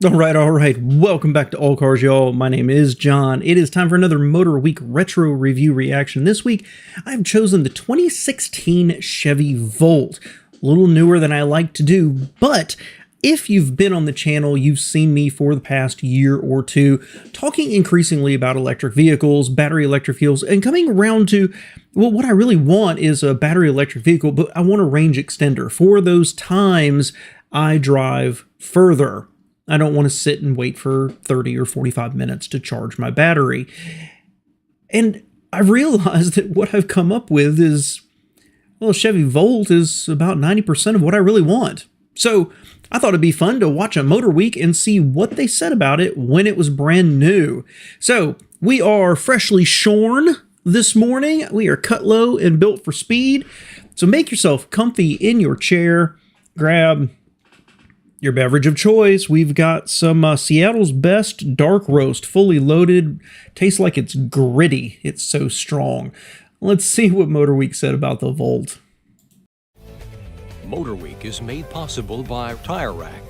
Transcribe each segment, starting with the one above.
All right. Welcome back to All Cars, y'all. My name is John. It is time for another Motorweek retro review reaction. This week, I've chosen the 2016 Chevy Volt. A little newer than I like to do, but if you've been on the channel, you've seen me for the past year or two talking increasingly about electric vehicles, battery electric vehicles, and coming around to, well, what I really want is a battery electric vehicle, but I want a range extender for those times I drive further. I don't want to sit and wait for 30 or 45 minutes to charge my battery. And I've realized that what I've come up with is, well, Chevy Volt is about 90% of what I really want. So I thought it'd be fun to watch a Motorweek and see what they said about it when it was brand new. So we are freshly shorn this morning. We are cut low and built for speed. So make yourself comfy in your chair, grab your beverage of choice. We've got some Seattle's Best Dark Roast, fully loaded. Tastes like it's gritty. It's so strong. Let's see what Motorweek said about the Volt. Motorweek is made possible by Tire Rack.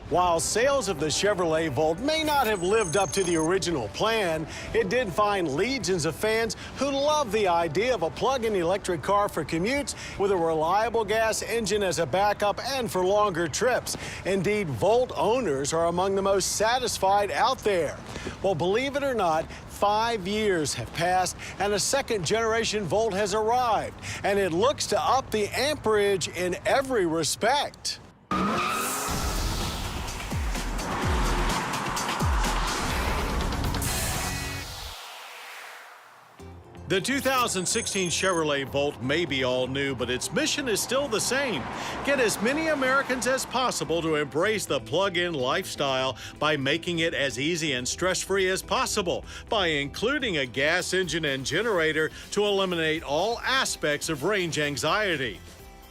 While sales of the Chevrolet Volt may not have lived up to the original plan, it did find legions of fans who love the idea of a plug-in electric car for commutes with a reliable gas engine as a backup and for longer trips. Indeed, Volt owners are among the most satisfied out there. Well, believe it or not, 5 years have passed and a second-generation Volt has arrived, and it looks to up the amperage in every respect. The 2016 Chevrolet Volt may be all new, but its mission is still the same. Get as many Americans as possible to embrace the plug-in lifestyle by making it as easy and stress-free as possible, by including a gas engine and generator to eliminate all aspects of range anxiety.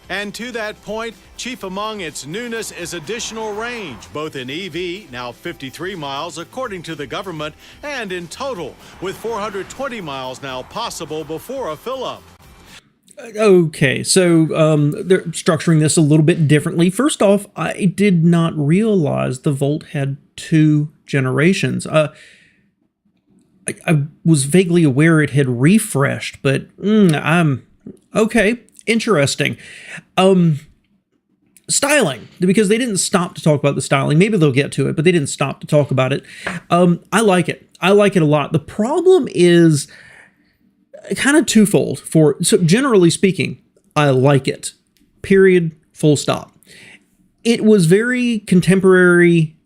And to that point, chief among its newness is additional range, both in EV, now 53 miles according to the government, and in total, with 420 miles now possible before a fill-up. Okay, so they're structuring this a little bit differently. First off, I did not realize the Volt had 2 generations. I was vaguely aware it had refreshed, but I'm okay. Interesting. Styling, because they didn't stop to talk about the styling. Maybe they'll get to it, but they didn't stop to talk about it. I like it. I like it a lot. The problem is kind of twofold. So generally speaking, I like it. Period. Full stop. It was very contemporary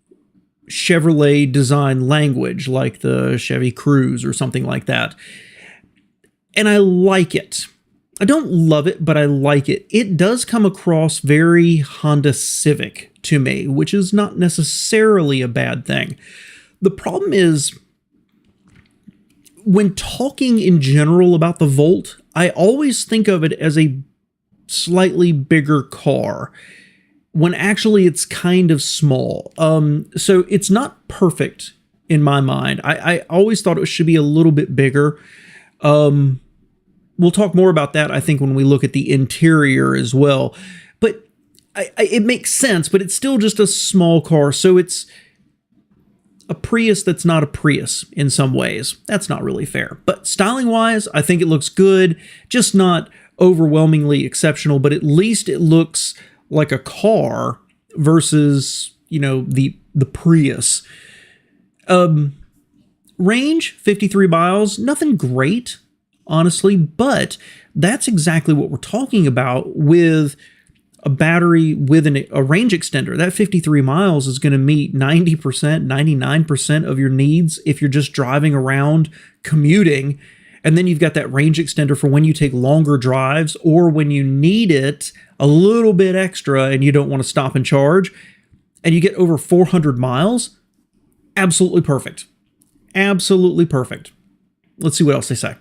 Chevrolet design language, like the Chevy Cruze or something like that. And I like it. I don't love it, but I like it. It does come across very Honda Civic to me, which is not necessarily a bad thing. The problem is, when talking in general about the Volt, I always think of it as a slightly bigger car, when actually it's kind of small. So it's not perfect in my mind. I always thought it should be a little bit bigger. We'll talk more about that, I think, when we look at the interior as well. But it makes sense, but it's still just a small car. So it's a Prius that's not a Prius in some ways. That's not really fair. But styling-wise, I think it looks good. Just not overwhelmingly exceptional, but at least it looks like a car versus, you know, the Prius. Range, 53 miles. Nothing great, honestly, but that's exactly what we're talking about with a battery with a range extender. That 53 miles is going to meet 90%, 99% of your needs if you're just driving around commuting. And then you've got that range extender for when you take longer drives or when you need it a little bit extra and you don't want to stop and charge. And you get over 400 miles. Absolutely perfect. Absolutely perfect. Let's see what else they say.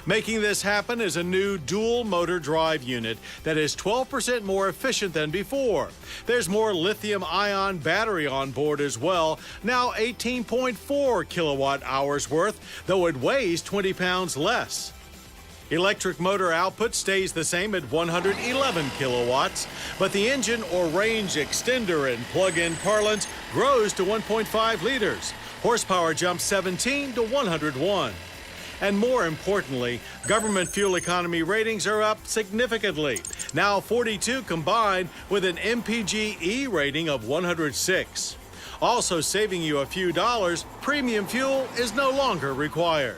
Making this happen is a new dual motor drive unit that is 12% more efficient than before. There's more lithium-ion battery on board as well, now 18.4 kilowatt hours worth, though it weighs 20 pounds less. Electric motor output stays the same at 111 kilowatts, but the engine or range extender in plug-in parlance grows to 1.5 liters. Horsepower jumps 17 to 101. And more importantly, government fuel economy ratings are up significantly. Now 42 combined with an MPGe rating of 106. Also saving you a few dollars, premium fuel is no longer required.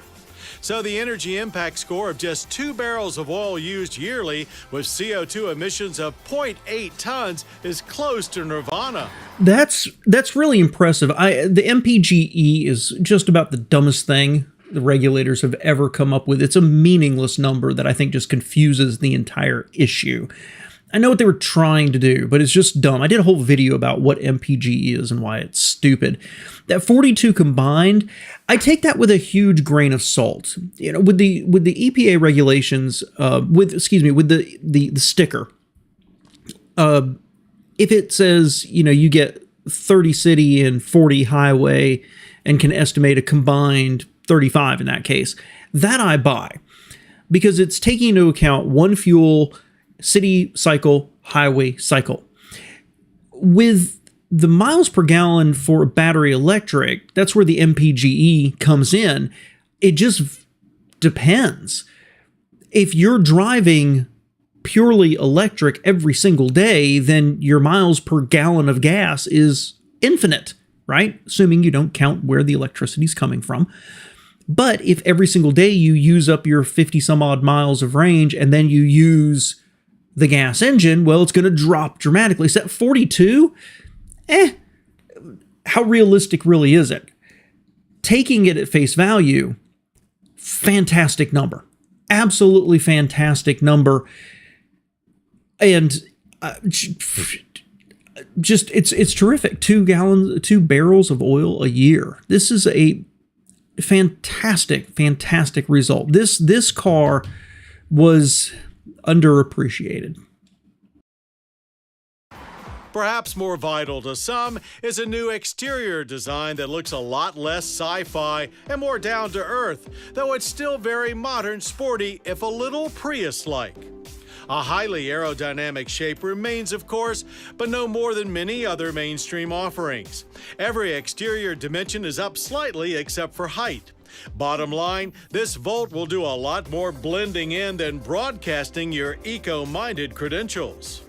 So the energy impact score of just 2 barrels of oil used yearly with CO2 emissions of 0.8 tons is close to nirvana. That's really impressive. The MPGe is just about the dumbest thing the regulators have ever come up with. It's a meaningless number that I think just confuses the entire issue. I know what they were trying to do, but it's just dumb. I did a whole video about what MPGe is and why it's stupid. That 42 combined, I take that with a huge grain of salt. You know, with the EPA regulations, with the sticker. If it says, you know, you get 30 city and 40 highway and can estimate a combined 35 in that case, that I buy, because it's taking into account one fuel, city cycle, highway cycle. With the miles per gallon for battery electric, that's where the MPGe comes in. It just depends. If you're driving purely electric every single day, then your miles per gallon of gas is infinite, right? Assuming you don't count where the electricity is coming from. But if every single day you use up your 50 some odd miles of range and then you use the gas engine, well, it's going to drop dramatically. So that 42, how realistic really is it? Taking it at face value, fantastic number. Absolutely fantastic number. And just, it's terrific. 2 barrels of oil a year. This is a fantastic result. This car was underappreciated. Perhaps more vital to some is a new exterior design that looks a lot less sci-fi and more down to earth, though it's still very modern, sporty, if a little Prius-like. A highly aerodynamic shape remains, of course, but no more than many other mainstream offerings. Every exterior dimension is up slightly except for height. Bottom line, this Volt will do a lot more blending in than broadcasting your eco-minded credentials.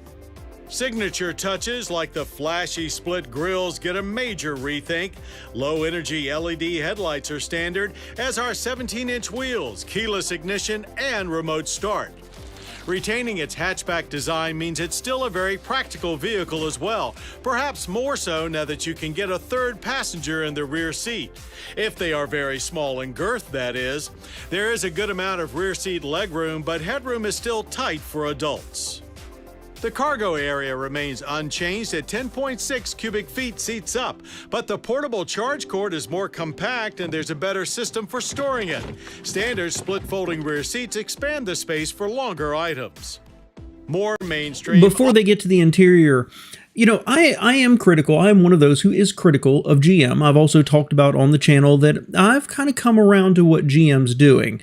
Signature touches like the flashy split grills get a major rethink. Low-energy LED headlights are standard, as are 17-inch wheels, keyless ignition, and remote start. Retaining its hatchback design means it's still a very practical vehicle as well, perhaps more so now that you can get a third passenger in the rear seat. If they are very small in girth, that is. There is a good amount of rear seat legroom, but headroom is still tight for adults. The cargo area remains unchanged at 10.6 cubic feet seats up, but the portable charge cord is more compact and there's a better system for storing it. Standard split folding rear seats expand the space for longer items. More mainstream. Before they get to the interior, you know, I am critical. I am one of those who is critical of GM. I've also talked about on the channel that I've kind of come around to what GM's doing.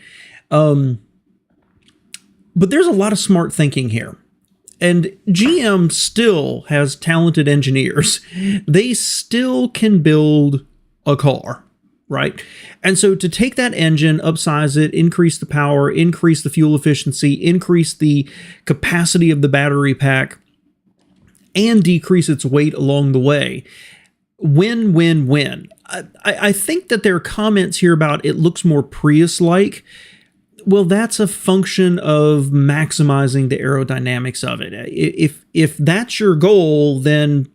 But there's a lot of smart thinking here. And GM still has talented engineers. They still can build a car, right? And so to take that engine, upsize it, increase the power, increase the fuel efficiency, increase the capacity of the battery pack, and decrease its weight along the way, win, win, win. I think that there are comments here about it looks more Prius-like. Well, that's a function of maximizing the aerodynamics of it. If that's your goal, then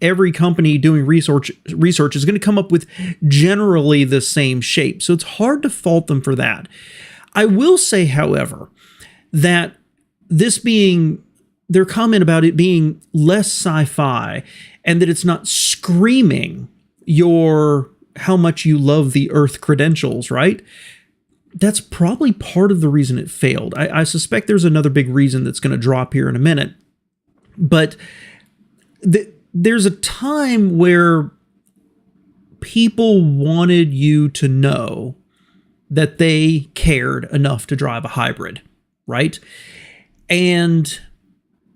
every company doing research is going to come up with generally the same shape. So it's hard to fault them for that. I will say, however, that this being their comment about it being less sci-fi and that it's not screaming how much you love the Earth credentials, right? That's probably part of the reason it failed. I suspect there's another big reason that's going to drop here in a minute. But there's a time where people wanted you to know that they cared enough to drive a hybrid, right? And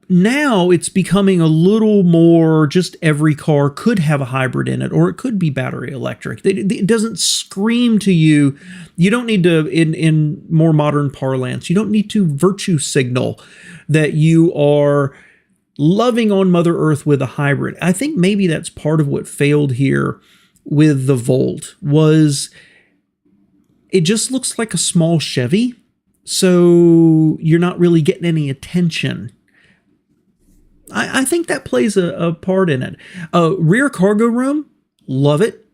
now it's becoming a little more just every car could have a hybrid in it, or it could be battery electric. It doesn't scream to you. You don't need to, in more modern parlance, you don't need to virtue signal that you are loving on Mother Earth with a hybrid. I think maybe that's part of what failed here with the Volt, was it just looks like a small Chevy, so you're not really getting any attention. I think that plays a part in it. Rear cargo room, love it.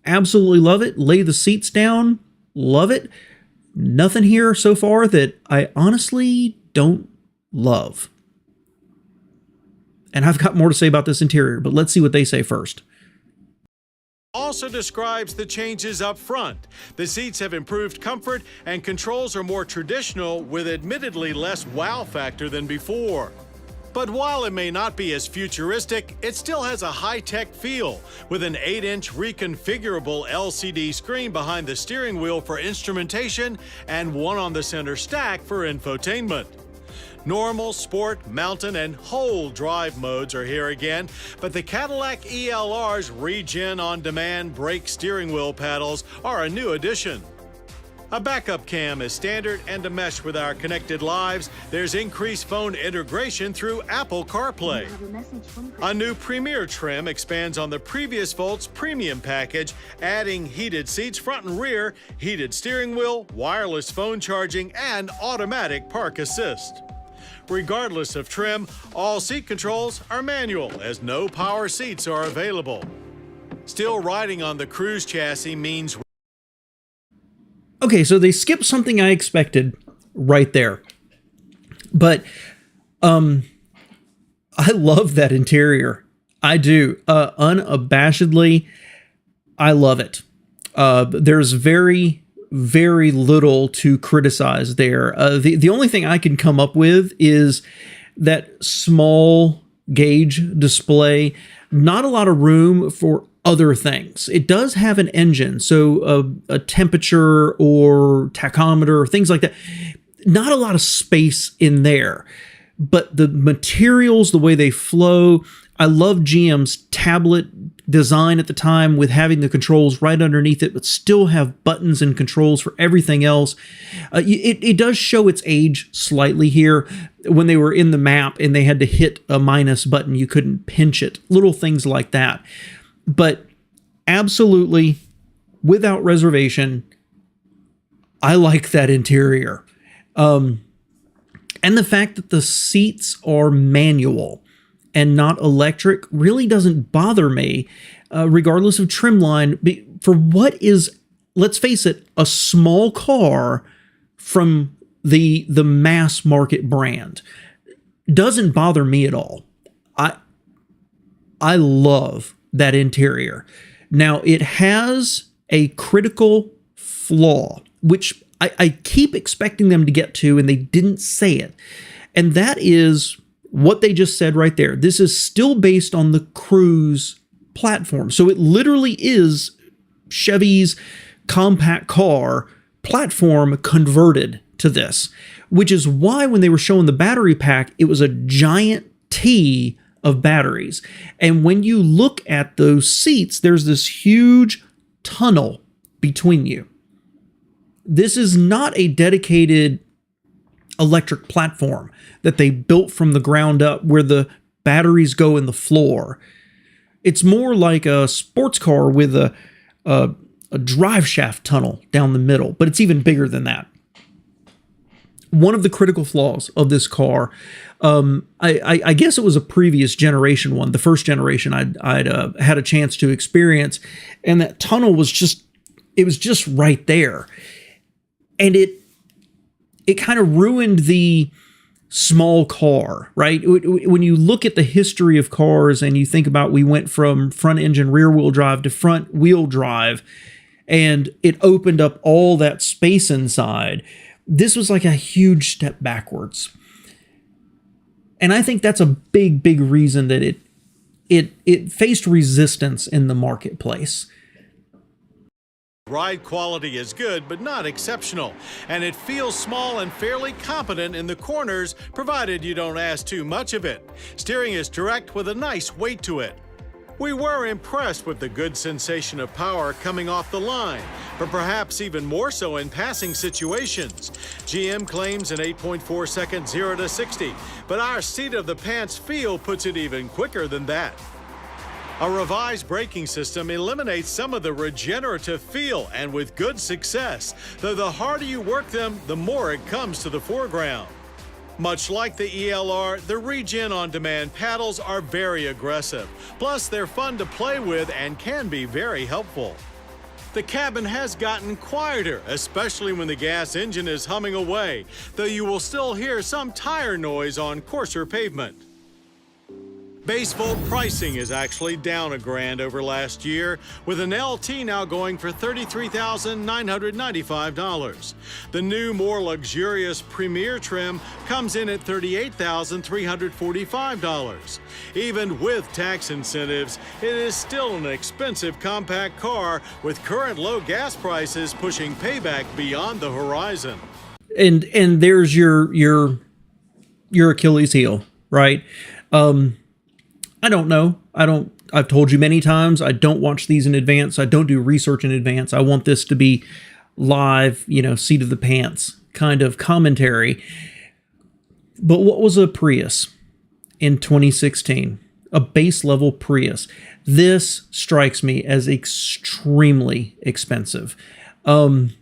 Absolutely love it. Lay the seats down, love it. Nothing here so far that I honestly don't love. And I've got more to say about this interior, but let's see what they say first. Also describes the changes up front. The seats have improved comfort and controls are more traditional with admittedly less wow factor than before. But while it may not be as futuristic, it still has a high-tech feel, with an 8-inch reconfigurable LCD screen behind the steering wheel for instrumentation and one on the center stack for infotainment. Normal, Sport, Mountain, and Whole drive modes are here again, but the Cadillac ELR's Regen on-demand brake steering wheel paddles are a new addition. A backup cam is standard, and to mesh with our connected lives, there's increased phone integration through Apple CarPlay. A new Premier trim expands on the previous Volt's premium package, adding heated seats front and rear, heated steering wheel, wireless phone charging, and automatic park assist. Regardless of trim, all seat controls are manual, as no power seats are available. Still riding on the Cruise chassis means... Okay, so they skipped something I expected right there. But I love that interior. I do. Unabashedly, I love it. There's very, very little to criticize there. The only thing I can come up with is that small gauge display. Not a lot of room for other things. It does have an engine, so a temperature or tachometer, things like that. Not a lot of space in there, but the materials, the way they flow. I love GM's tablet design at the time, with having the controls right underneath it, but still have buttons and controls for everything else. It does show its age slightly here. When they were in the map and they had to hit a minus button, you couldn't pinch it. Little things like that. But absolutely, without reservation, I like that interior. And the fact that the seats are manual and not electric really doesn't bother me, regardless of trim line. For what is, let's face it, a small car from the mass market brand, doesn't bother me at all. I love that interior. Now, it has a critical flaw, which I keep expecting them to get to, and they didn't say it. And that is what they just said right there. This is still based on the Cruise platform. So it literally is Chevy's compact car platform converted to this, which is why when they were showing the battery pack, it was a giant T of batteries. And when you look at those seats, there's this huge tunnel between you. This is not a dedicated electric platform that they built from the ground up where the batteries go in the floor. It's more like a sports car with a drive shaft tunnel down the middle, but it's even bigger than that. One of the critical flaws of this car, I guess it was a previous generation one, the first generation I'd had a chance to experience, and that tunnel was just right there. And it kind of ruined the small car, right? When you look at the history of cars and you think about, we went from front engine rear wheel drive to front wheel drive, and it opened up all that space inside. This was like a huge step backwards. And I think that's a big, big reason that it faced resistance in the marketplace. ride quality is good but not exceptional, and it feels small and fairly competent in the corners provided you don't ask too much of it. Steering is direct with a nice weight to it. We were impressed with the good sensation of power coming off the line, but perhaps even more so in passing situations. GM claims an 8.4 second 0 to 60, but our seat of the pants feel puts it even quicker than that. A revised braking system eliminates some of the regenerative feel, and with good success, though the harder you work them, the more it comes to the foreground. Much like the ELR, the Regen on-demand paddles are very aggressive. Plus, they're fun to play with and can be very helpful. The cabin has gotten quieter, especially when the gas engine is humming away, though you will still hear some tire noise on coarser pavement. Base Volt pricing is actually down $1,000 over last year, with an LT now going for $33,995. The new, more luxurious Premier trim comes in at $38,345. Even with tax incentives, it is still an expensive compact car, with current low gas prices pushing payback beyond the horizon. And there's your Achilles heel, right? I don't know. I've told you many times, I don't watch these in advance. I don't do research in advance. I want this to be live, seat of the pants kind of commentary. But what was a Prius in 2016? A base level Prius. This strikes me as extremely expensive. When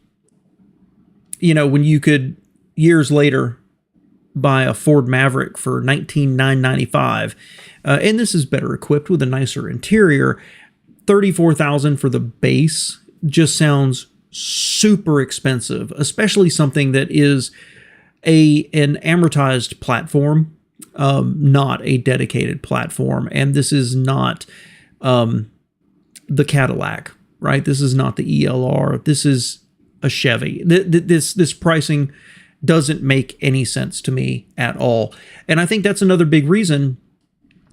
you could years later buy a Ford Maverick for $19,995, and this is better equipped with a nicer interior. $34,000 for the base just sounds super expensive, especially something that is an amortized platform, not a dedicated platform. And this is not the Cadillac, right? This is not the ELR. This is a Chevy. This pricing doesn't make any sense to me at all. And I think that's another big reason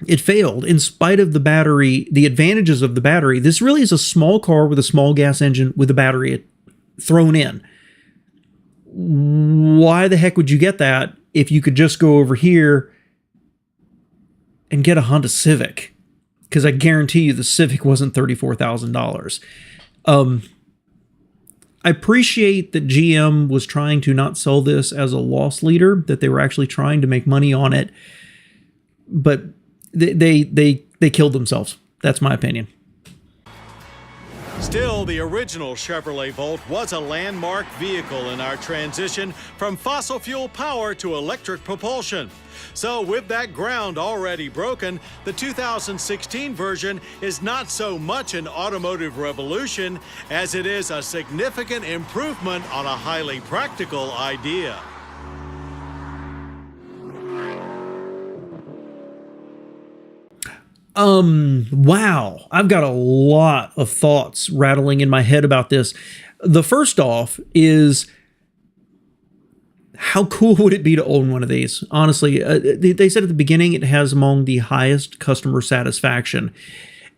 it failed. In spite of the battery, the advantages of the battery, this really is a small car with a small gas engine with a battery thrown in. Why the heck would you get that if you could just go over here and get a Honda Civic? Because I guarantee you the Civic wasn't $34,000. I appreciate that GM was trying to not sell this as a loss leader, that they were actually trying to make money on it, but they killed themselves. That's my opinion. Still, the original Chevrolet Volt was a landmark vehicle in our transition from fossil fuel power to electric propulsion. So with that ground already broken, the 2016 version is not so much an automotive revolution as it is a significant improvement on a highly practical idea. Wow. I've got a lot of thoughts rattling in my head about this. The first off is, how cool would it be to own one of these? Honestly, they said at the beginning it has among the highest customer satisfaction.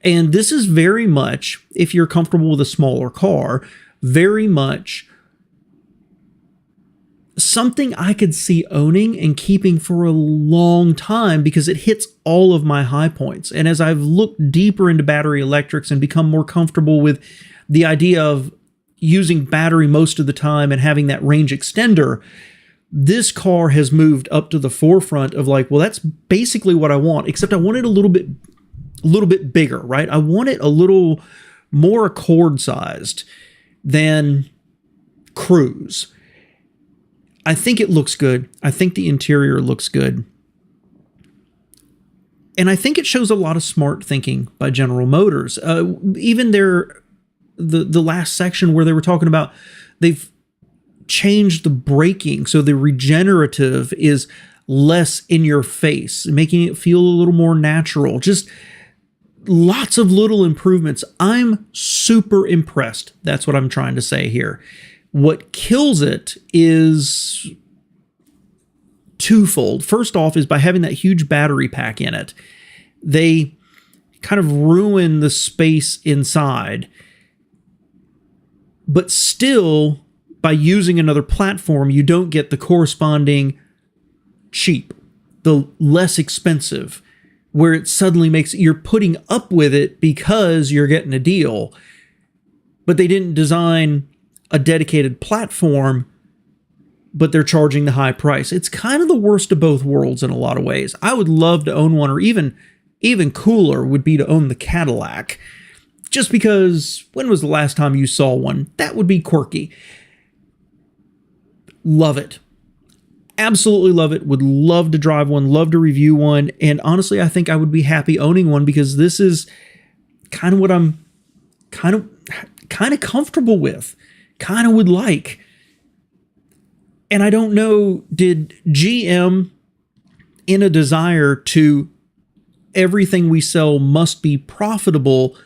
And this is very much, if you're comfortable with a smaller car, very much something I could see owning and keeping for a long time because it hits all of my high points. And as I've looked deeper into battery electrics and become more comfortable with the idea of using battery most of the time and having that range extender, this car has moved up to the forefront of like, well, that's basically what I want, except I want it a little bit bigger, right? I want it a little more Accord sized than Cruise. I think it looks good. I think the interior looks good. And I think it shows a lot of smart thinking by General Motors. Even the last section where they were talking about they've changed the braking so the regenerative is less in your face, making it feel a little more natural. Just lots of little improvements. I'm super impressed. That's what I'm trying to say here. What kills it is twofold. First off is by having that huge battery pack in it. They kind of ruin the space inside but still, by using another platform, you don't get the corresponding cheap, the less expensive, where it suddenly makes you're putting up with it because you're getting a deal. But they didn't design a dedicated platform, but they're charging the high price. It's kind of the worst of both worlds in a lot of ways. I would love to own one, or even cooler would be to own the Cadillac. Just because, when was the last time you saw one? That would be quirky. Love it. Absolutely love it. Would love to drive one, love to review one. And honestly, I think I would be happy owning one because this is kind of what I'm kind of comfortable with, kind of would like. And I don't know, did GM, in a desire to everything we sell must be profitable,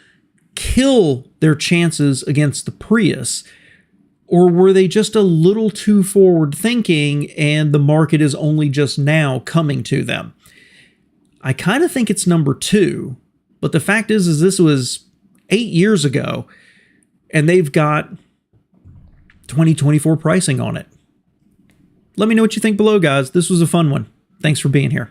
kill their chances against the Prius? Or were they just a little too forward thinking and the market is only just now coming to them? I kind of think it's number two, but the fact is this was 8 years ago and they've got 2024 pricing on it. Let me know what you think below, guys. This was a fun one. Thanks for being here.